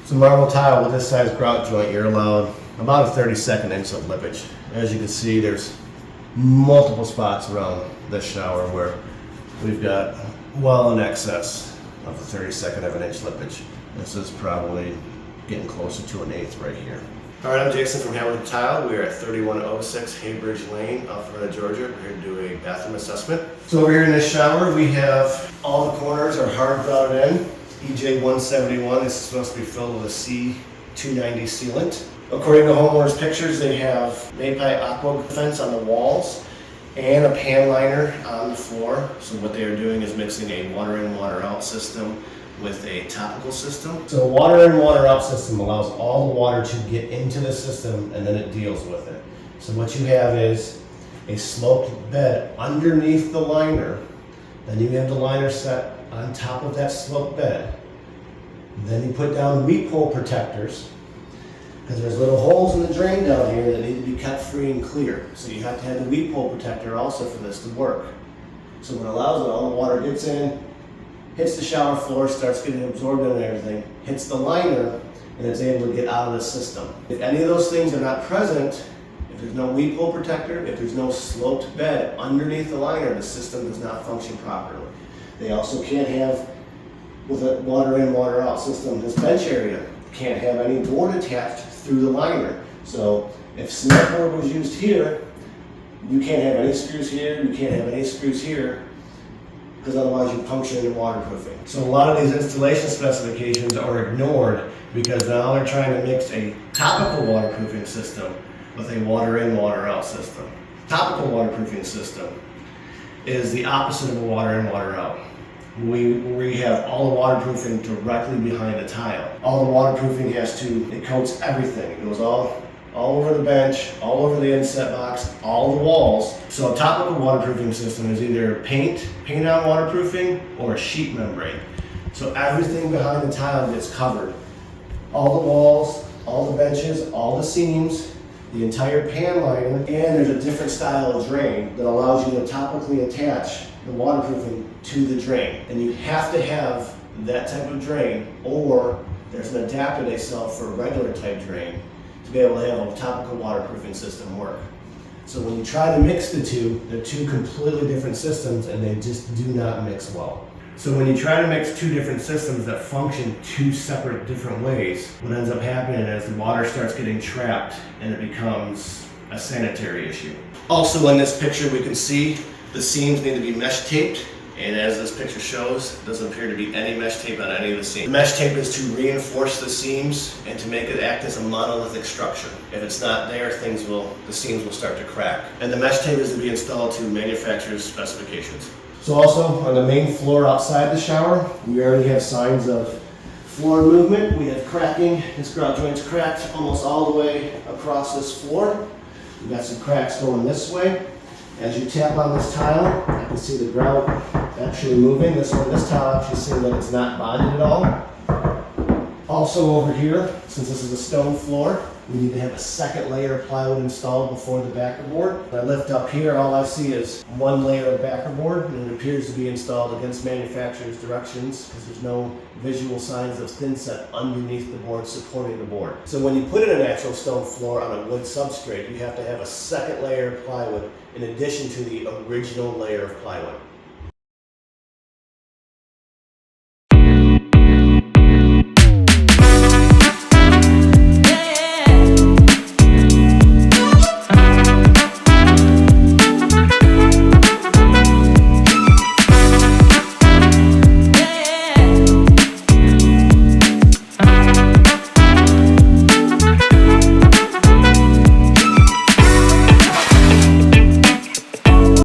So marble tile with this size grout joint, you're allowed about a 32nd inch of lippage. As you can see, there's multiple spots around this shower where we've got well in excess of a 32nd of an inch lippage. This is probably getting closer to an eighth right here. All right, I'm Jason from Hamilton Tile. We are at 3106 Haybridge Lane, Alpharetta, Georgia. We're here to do a bathroom assessment. So over here in this shower, we have all the corners are hard grouted in. EJ 171 is supposed to be filled with a C290 sealant. According to homeowners' pictures, they have Maypie aqua fence on the walls and a pan liner on the floor. So what they are doing is mixing a water in, water out system with a topical system. So a water in, water out system allows all the water to get into the system and then it deals with it. So what you have is a sloped bed underneath the liner. Then you have the liner set on top of that sloped bed. Then you put down weep hole protectors, because there's little holes in the drain down here that need to be kept free and clear. So you have to have the weep hole protector also for this to work. So what allows it, all the water gets in, hits the shower floor, starts getting absorbed and everything, hits the liner, and it's able to get out of the system. If any of those things are not present, if there's no weep hole protector, if there's no sloped bed underneath the liner, the system does not function properly. They also can't have, with a water in, water out system, this bench area can't have any board attached through the liner. So if cement board was used here, you can't have any screws here, you can't have any screws here, because otherwise you puncture into waterproofing. So a lot of these installation specifications are ignored because now they're trying to mix a topical waterproofing system with a water in, water out system. Topical waterproofing system is the opposite of a water in, water out. We have all the waterproofing directly behind the tile. All the waterproofing it coats everything. It goes all over the bench, all over the inset box, all the walls. So a topical waterproofing system is either paint on waterproofing, or a sheet membrane. So everything behind the tile gets covered. All the walls, all the benches, all the seams, the entire pan liner, and there's a different style of drain that allows you to topically attach the waterproofing to the drain. And you have to have that type of drain, or there's an adapter they sell for a regular type drain to be able to have a topical waterproofing system work. So when you try to mix the two, they're two completely different systems and they just do not mix well. So when you try to mix two different systems that function two separate different ways, what ends up happening is the water starts getting trapped and it becomes a sanitary issue. Also in this picture we can see the seams need to be mesh taped, and as this picture shows, it doesn't appear to be any mesh tape on any of the seams. The mesh tape is to reinforce the seams and to make it act as a monolithic structure. If it's not there, the seams will start to crack. And the mesh tape is to be installed to manufacturer's specifications. So also on the main floor outside the shower, we already have signs of floor movement. We have cracking. This grout joint's cracked almost all the way across this floor. We've got some cracks going this way. As you tap on this tile, you can see the grout actually moving. This tile actually seems like it's not bonded at all. Also over here, since this is a stone floor, we need to have a second layer of plywood installed before the backer board. When I lift up here, all I see is one layer of backer board, and it appears to be installed against manufacturer's directions because there's no visual signs of thin set underneath the board supporting the board. So when you put in a natural stone floor on a wood substrate, you have to have a second layer of plywood in addition to the original layer of plywood.